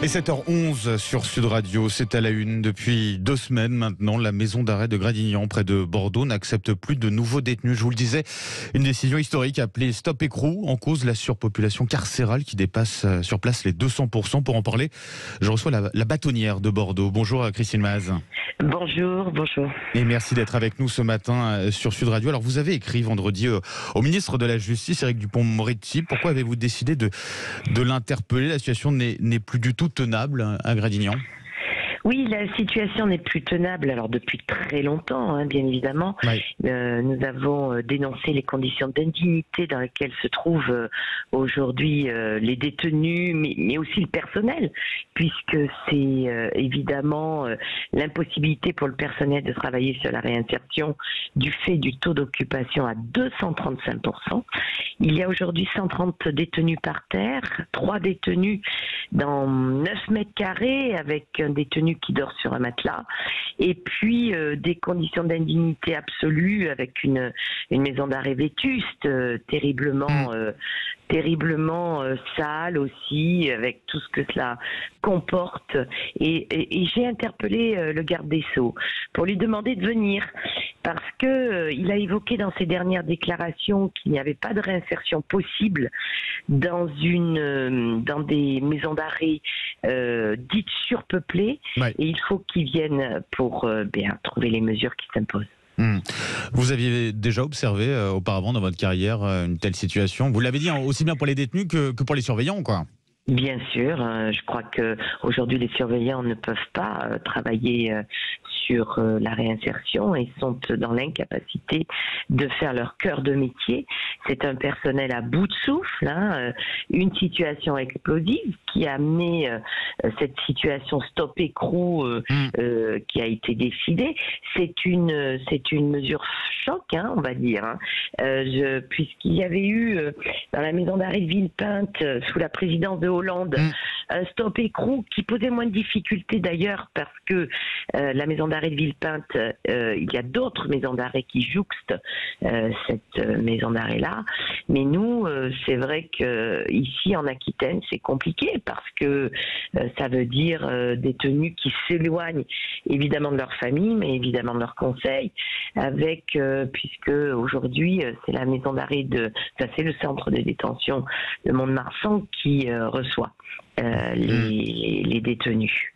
Et 7h11 sur Sud Radio, c'est à la une. Depuis 2 semaines maintenant, la maison d'arrêt de Gradignan, près de Bordeaux, n'accepte plus de nouveaux détenus. Je vous le disais, une décision historique appelée Stop Écrou, en cause la surpopulation carcérale qui dépasse sur place les 200%. Pour en parler, je reçois la bâtonnière de Bordeaux. Bonjour Christine Maz. Bonjour. Et merci d'être avec nous ce matin sur Sud Radio. Alors vous avez écrit vendredi au ministre de la Justice, Éric Dupond-Moretti. Pourquoi avez-vous décidé de l'interpeller? La situation n'est plus du tout tenable à Gradignan. Oui, la situation n'est plus tenable, alors depuis très longtemps, bien évidemment. Oui. Nous avons dénoncé les conditions d'indignité dans lesquelles se trouvent aujourd'hui les détenus, mais aussi le personnel, puisque c'est évidemment l'impossibilité pour le personnel de travailler sur la réinsertion du fait du taux d'occupation à 235%. Il y a aujourd'hui 130 détenus par terre, 3 détenus dans 9 mètres carrés, avec un détenu qui dort sur un matelas, et puis des conditions d'indignité absolue avec une maison d'arrêt vétuste, terriblement sale aussi, avec tout ce que cela comporte. Et j'ai interpellé le garde des Sceaux pour lui demander de venir, parce que il a évoqué dans ses dernières déclarations qu'il n'y avait pas de réinsertion possible dans des maisons d'arrêt dites surpeuplées, Ouais. et il faut qu'ils viennent pour trouver les mesures qui s'imposent. Vous aviez déjà observé auparavant dans votre carrière une telle situation? Vous l'avez dit, aussi bien pour les détenus que pour les surveillants, quoi. Bien sûr, je crois que aujourd'hui les surveillants ne peuvent pas travailler sur la réinsertion et sont dans l'incapacité de faire leur cœur de métier. C'est un personnel à bout de souffle, une situation explosive qui a amené cette situation Stop Écrou qui a été décidée. C'est une mesure choc, on va dire, puisqu'il y avait eu dans la maison d'arrêt de Villepinte sous la présidence de Hollande un Stop Écrou qui posait moins de difficultés d'ailleurs, parce que la maison d'arrêt de Villepinte, il y a d'autres maisons d'arrêt qui jouxtent cette maison d'arrêt-là. Mais nous, c'est vrai que ici en Aquitaine, c'est compliqué, parce que ça veut dire détenus qui s'éloignent évidemment de leur famille, mais évidemment de leurs conseils, puisque aujourd'hui, c'est la maison d'arrêt c'est le centre de détention de Mont-de-Marsan qui reçoit les détenus.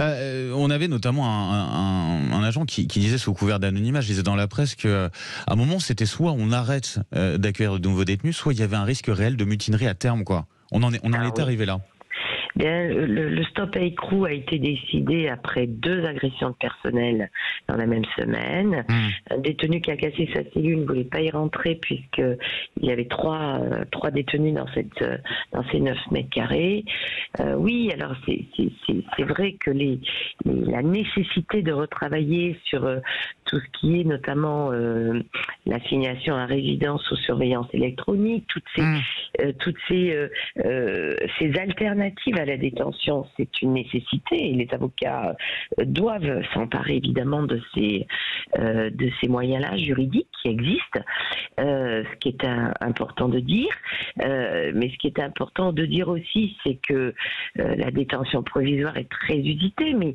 On avait notamment un agent qui disait sous couvert d'anonymat, je disais dans la presse, qu'à un moment c'était soit on arrête d'accueillir de nouveaux détenus, soit il y avait un risque réel de mutinerie à terme, quoi. On en est arrivé là. Bien, le Stop Écrou a été décidé après 2 agressions de personnel dans la même semaine. Un détenu qui a cassé sa cellule ne voulait pas y rentrer, puisqu'il y avait 3 détenus dans ces 9 mètres carrés. Oui, alors c'est vrai que la nécessité de retravailler sur tout ce qui est notamment l'assignation à résidence aux surveillances électroniques, toutes ces alternatives à la détention, c'est une nécessité, et les avocats doivent s'emparer évidemment de ces moyens-là juridiques qui existent. Ce qui est important de dire, mais ce qui est important de dire aussi, c'est que la détention provisoire est très usitée, mais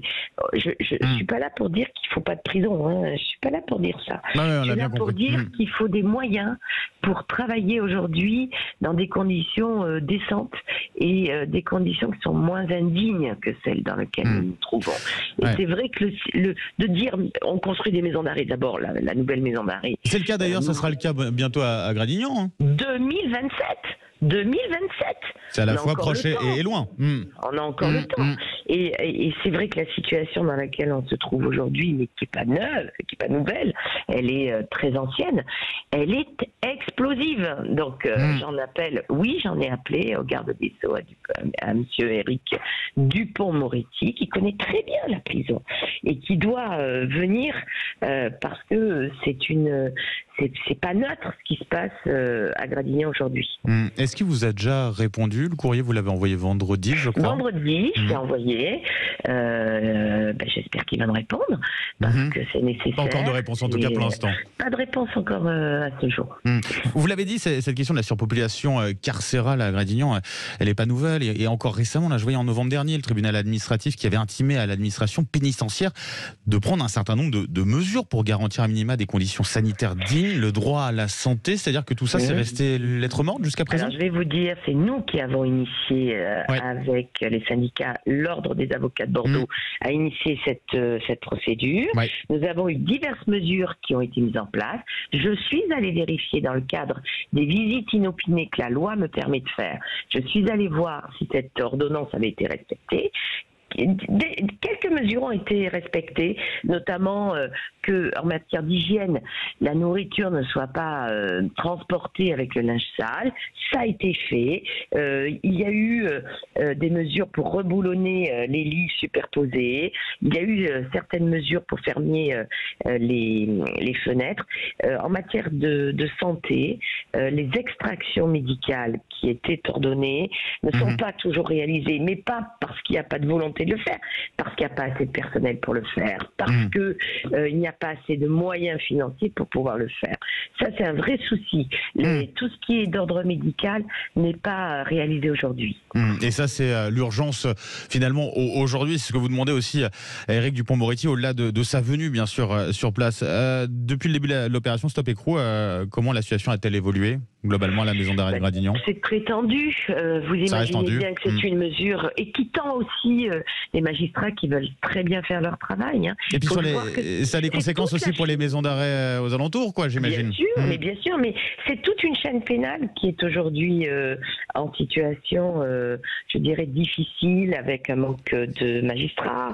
je suis pas là pour dire qu'il faut pas de prison, je suis pas là pour dire ça. Je suis là pour dire qu'il faut des moyens pour travailler aujourd'hui dans des conditions décentes et des conditions qui sont moins indignes que celles dans lesquelles nous nous trouvons. Et c'est vrai que de dire on construit des maisons d'arrêt, d'abord la nouvelle maison d'arrêt. C'est le cas d'ailleurs, ça sera le cas bientôt à Gradignan. 2027. C'est à la fois proche et loin. On a encore le temps. Et c'est vrai que la situation dans laquelle on se trouve aujourd'hui, mais qui n'est pas neuve, qui n'est pas nouvelle, elle est très ancienne, elle est explosive. Donc j'en ai appelé au garde des Sceaux, à monsieur Éric Dupond-Moretti, qui connaît très bien la prison et qui doit venir, parce que c'est pas neutre ce qui se passe à Gradignan aujourd'hui. Est-ce qu'il vous a déjà répondu? Le courrier, vous l'avez envoyé vendredi, je crois. Vendredi, j'ai envoyé dossier. J'espère qu'il va me répondre parce que c'est nécessaire. Pas encore de réponse en tout cas pour l'instant. Pas de réponse encore à ce jour. Vous l'avez dit, cette question de la surpopulation carcérale à Gradignan, elle n'est pas nouvelle. Et encore récemment, là, je voyais en novembre dernier, le tribunal administratif qui avait intimé à l'administration pénitentiaire de prendre un certain nombre de mesures pour garantir à minima des conditions sanitaires dignes, le droit à la santé. C'est-à-dire que tout ça, c'est resté lettre morte jusqu'à présent. Alors, je vais vous dire, c'est nous qui avons initié avec les syndicats, l'Ordre des avocats de Bordeaux a initié cette procédure. Nous avons eu diverses mesures qui ont été mises en place. Je suis allée vérifier dans le cadre des visites inopinées que la loi me permet de faire. Je suis allée voir si cette ordonnance avait été respectée. Quelques mesures ont été respectées, notamment que en matière d'hygiène, la nourriture ne soit pas transportée avec le linge sale. Ça a été fait. Il y a eu des mesures pour reboulonner les lits superposés. Il y a eu certaines mesures pour fermer les fenêtres. En matière de santé, les extractions médicales qui étaient ordonnées ne sont pas toujours réalisées, mais pas parce qu'il n'y a pas de volonté de le faire, parce qu'il n'y a pas assez de personnel pour le faire, parce que il n'y a pas assez de moyens financiers pour pouvoir le faire. Ça, c'est un vrai souci. Tout ce qui est d'ordre médical n'est pas réalisé aujourd'hui. Et ça, c'est l'urgence finalement aujourd'hui. C'est ce que vous demandez aussi à Éric Dupond-Moretti, au-delà de sa venue, bien sûr, sur place. Depuis le début de l'opération Stop Écrou, comment la situation a-t-elle évolué globalement à la maison d'arrêt de Gradignan? C'est très tendu. Vous imaginez bien que c'est une mesure et qui tend aussi les magistrats qui veulent très bien faire leur travail. Et puis ça a des conséquences aussi pour les maisons d'arrêt aux alentours, quoi, j'imagine. Bien sûr, mais c'est toute une chaîne pénale qui est aujourd'hui en situation, je dirais, difficile, avec un manque de magistrats,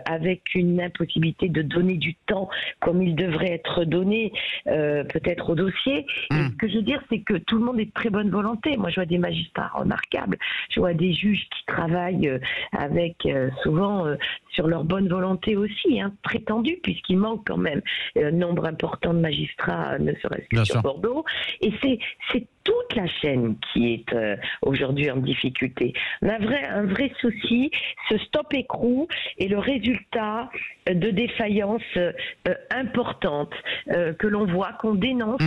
avec une impossibilité de donner du temps comme il devrait être donné, peut-être au dossier. Et ce que je veux dire, c'est que tout le monde est de très bonne volonté. Moi, je vois des magistrats remarquables, je vois des juges qui travaillent avec souvent sur leur bonne volonté aussi, très tendue, puisqu'il manque quand même un nombre important de magistrats, ne serait-ce que sur Bordeaux. Et c'est toute la chaîne qui est aujourd'hui en difficulté. On a un vrai souci. Ce Stop Écrou est le résultat de défaillances importantes que l'on voit, qu'on dénonce.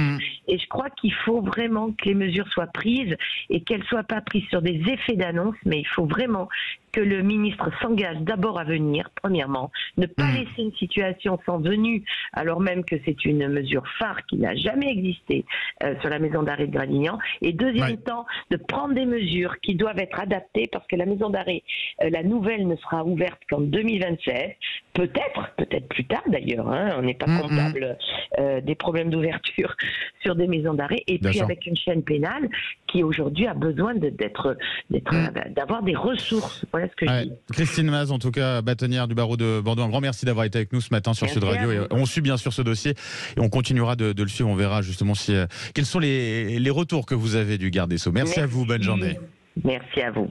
Et je crois qu'il faut vraiment que les mesures soient prises et qu'elles ne soient pas prises sur des effets d'annonce, mais il faut vraiment que le ministre s'engage d'abord à venir, premièrement, ne pas laisser une situation sans venue, alors même que c'est une mesure phare qui n'a jamais existé sur la maison d'arrêt de Gradignan, et deuxième temps, de prendre des mesures qui doivent être adaptées, parce que la maison d'arrêt, la nouvelle ne sera ouverte qu'en 2027, peut-être plus tard d'ailleurs, on n'est pas comptable des problèmes d'ouverture sur des maisons d'arrêt, et puis avec une chaîne pénale qui aujourd'hui a besoin d'avoir des ressources. Voilà ce que je dis. Christine Maz, en tout cas, bâtonnière du barreau de Bordeaux, un grand merci d'avoir été avec nous ce matin sur Sud Radio. Et on suit bien sûr ce dossier et on continuera de le suivre. On verra justement quels sont les retours que vous avez du garde des Sceaux. Merci à vous, bonne journée. Merci à vous.